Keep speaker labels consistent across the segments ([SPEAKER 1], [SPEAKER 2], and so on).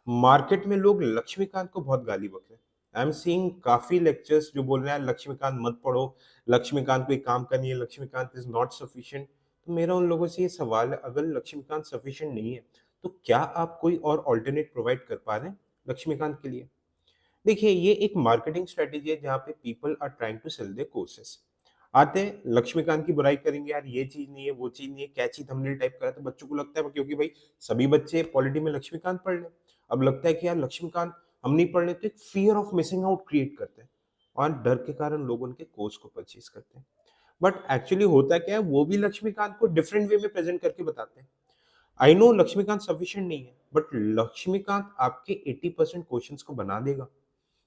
[SPEAKER 1] Market में लोग लक्ष्मीकांत को बहुत गाली बक रहे हैं। आई एम सीइंग काफ़ी लेक्चर्स जो बोल रहे हैं लक्ष्मीकांत मत पढ़ो, लक्ष्मीकांत कोई काम का नहीं है, लक्ष्मीकांत इज़ नॉट सफिशिएंट। तो मेरा उन लोगों से ये सवाल है, अगर लक्ष्मीकांत सफिशिएंट नहीं है, तो क्या आप कोई और अल्टरनेट प्रोवाइड कर पा रहे हैं लक्ष्मीकांत के लिए? देखिए, ये एक मार्केटिंग स्ट्रेटेजी है जहाँ पे people are trying to sell their courses. आते हैं, लक्ष्मीकांत की बुराई करेंगे, यार ये चीज़ नहीं है, वो चीज़ नहीं है, कैची थंबनेल टाइप करा तो बच्चों को लगता है क्योंकि भाई सभी बच्चे पॉलिटी में लक्ष्मीकांत पढ़ लें। अब लगता है कि यार लक्ष्मीकांत हम नहीं पढ़ रहे तो एक fear of missing out create करते हैं और डर के कारण लोग उनके कोर्स को परचेज़ करते हैं। बट एक्चुअली होता क्या है, वो भी लक्ष्मीकांत को डिफरेंट वे में प्रेज़ेंट करके बताते हैं। आई नो लक्ष्मीकांत सफिशिएंट नहीं है, बट लक्ष्मीकांत आपके 80% क्वेश्चंस को बना देगा।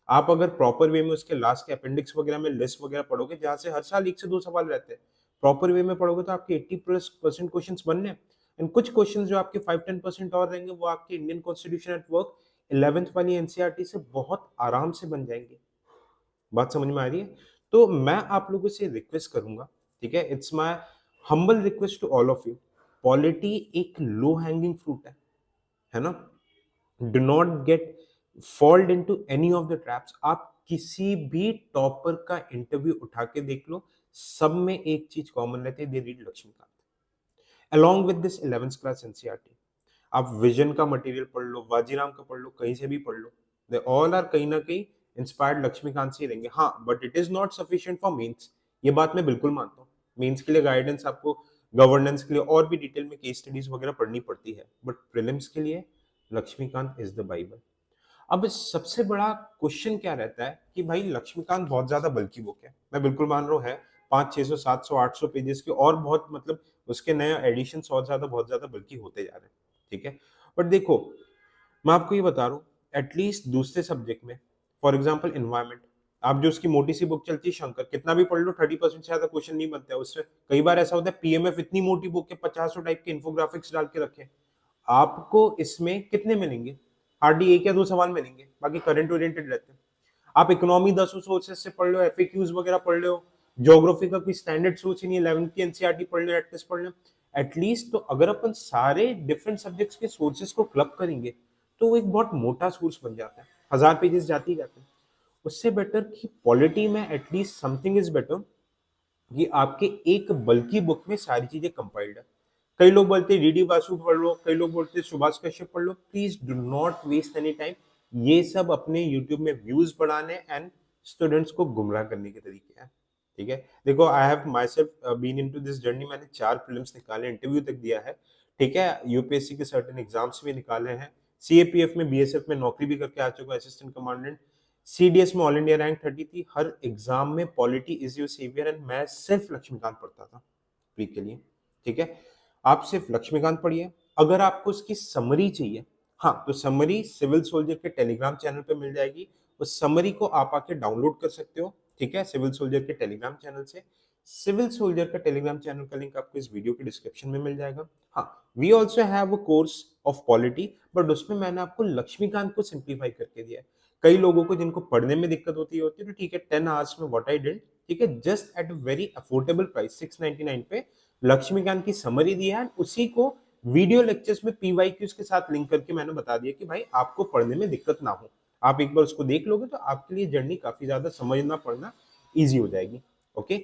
[SPEAKER 1] आप अगर प्रॉपर वे में उसके लास्ट के अपेंडिक्स वगैरह में लिस्ट वगैरह पढ़ोगे जहाँ से हर साल 1 से 2 सवाल रहते हैं। प्रॉपर वे में पढ़ोगे तो आपके 80% क्वेश्चंस बनने हैं एंड कुछ क्वेश्चंस जो आपके 5-10% और रहेंगे वो आपके Indian constitution at work 11th वाली एनसीईआरटी से बहुत आराम से बन जाएंगे। बात समझ में आ रही है? तो मैं आप लोगों से रिक्वेस्ट करूँगा, ठीक है? It's my humble request to all of you. Polity एक लो हैंगिंग फ्रूट है ना? Do not get fooled into any of the traps. आप किसी भी टॉपर का इंटरव्यू उठा के देख लो, सब में एक चीज कॉमन रहती है, they read Laxmikanth along with this 11th class NCERT. आप विजन का मटेरियल पढ़ लो, वाजीराम का पढ़ लो, कहीं से भी पढ़ लो, दे ऑल आर कहीं ना कहीं इंस्पायर्ड लक्ष्मीकांत से ही रहेंगे। हाँ, but it is not sufficient for mains. ये बात मैं बिल्कुल मानता हूँ। मेंस के लिए गाइडेंस आपको, गवर्नेंस के लिए और भी डिटेल में केस स्टडीज वगैरह पढ़नी पड़ती है, बट प्रीलिम्स के लिए लक्ष्मीकांत इज द बाइबल। अब सबसे बड़ा क्वेश्चन क्या रहता है कि भाई लक्ष्मीकांत बहुत ज्यादा बल्कि बुक है, मैं बिल्कुल मान रहा हूँ है 500, 600, 700, 800 पेजेस की, और बहुत मतलब उसके नए एडिशन बहुत ज्यादा बल्कि होते जा रहे हैं, ठीक है। बट देखो, मैं आपको ये बता रहा हूँ, एटलीस्ट दूसरे सब्जेक्ट में, फॉर एग्जाम्पल इन्वायरमेंट, आप जो उसकी मोटी सी बुक चलती है शंकर, कितना भी पढ़ लो 30% से ज्यादा क्वेश्चन नहीं बनता है उससे। कई बार ऐसा होता है पीएमएफ इतनी मोटी बुक है, 50 टाइप के इन्फोग्राफिक्स डाल के रखे, आपको इसमें कितने मिलेंगे? हार्डली 1 या 2 सवाल मिलेंगे, बाकी करंट ओरिएंटेड रहते हैं। आप इकोनॉमी 10 सोर्सेज से पढ़ लो, एफएक्यूज वगैरह पढ़ लो, ज्योग्राफी का कोई स्टैंडर्ड सोच ही नहीं, 11th की एनसीईआरटी पढ़ लो, एटलिस्ट पढ़ लो। एटलीस्ट तो अगर अपन सारे डिफरेंट सब्जेक्ट्स के सोर्सेज को क्लब करेंगे तो वो एक बहुत मोटा सोर्स बन जाता है, 1000 पेजेस जाते ही जाते हैं। उससे बेटर कि पॉलिटी में एटलीस्ट समथिंग इज बेटर कि आपके एक बल्कि बुक में सारी चीजें कंपाइल्ड है। कई लोग बोलते हैं डीडी वासु पढ़ लो, कई लोग बोलते हैं सुभाष कश्यप पढ़ लो। Please do not waste any time. ये सब अपने यूट्यूब में व्यूज बढ़ाने एंड स्टूडेंट्स को गुमराह करने के तरीके हैं, ठीक है। देखो, I have myself been into this journey. मैंने 4 फिल्म्स निकाले, इंटरव्यू तक दिया है, ठीक है। यूपीएससी के सर्टेन एग्जाम्स भी निकाले हैं, सीएपीएफ में, बीएसएफ में नौकरी भी करके आ चुका हूं, असिस्टेंट कमांडेंट। सीडीएस में ऑल इंडिया रैंक 30 थी। हर एग्जाम में polity is your saviour and मैं सिर्फ लक्ष्मीकांत पढ़ता था प्री के लिए, ठीक है। आप सिर्फ लक्ष्मीकांत पढ़िए। अगर आपको उसकी समरी चाहिए, हाँ, तो समरी सिविल सोल्जर के टेलीग्राम चैनल पे मिल जाएगी। उस समरी को आप आके डाउनलोड कर सकते हो, ठीक है, सिविल सोल्जर के टेलीग्राम चैनल से। सिविल सोल्जर का टेलीग्राम चैनल का लिंक आपको इस वीडियो के डिस्क्रिप्शन में मिल जाएगा। हाँ, we also have a course of polity, but उसमें मैंने आपको लक्ष्मीकांत को सिंप्लीफाई करके दिया है। कई लोगों को जिनको पढ़ने में दिक्कत होती है तो ठीक है, 10 आवर्स में व्हाट आई डिड, ठीक है, just at a very affordable price 699 पे लक्ष्मीकांत की समरी दी है। उसी को वीडियो लेक्चर्स में पीवाईक्यूज के साथ लिंक करके मैंने बता दिया कि भाई आपको पढ़ने में दिक्कत ना हो। आप एक बार उसको देख लोगे तो आपके लिए जर्नी काफी ज्यादा समझना पढ़ना ईजी हो जाएगी। Okay,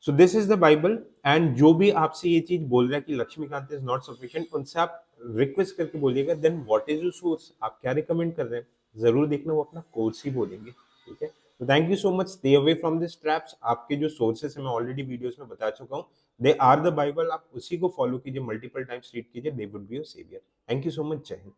[SPEAKER 1] so this is the Bible. And जो भी आपसे ये चीज बोल रहा है कि लक्ष्मीकांत इज नॉट सफिशिएंट, उनसे आप रिक्वेस्ट करके बोलिएगा then what is your source, आप क्या रिकमेंड कर रहे हैं, जरूर देखना वो अपना कोर्स ही बोलेंगे, ठीक है। तो thank you so much, stay away from this traps. आपके जो सोर्सेस है मैं ऑलरेडी वीडियोस में बता चुका हूँ, दे आर द बाइबल। आप उसी को फॉलो कीजिए, मल्टीपल टाइम्स रीड कीजिए, they would be your saviour. Thank you so much, जय हिंद।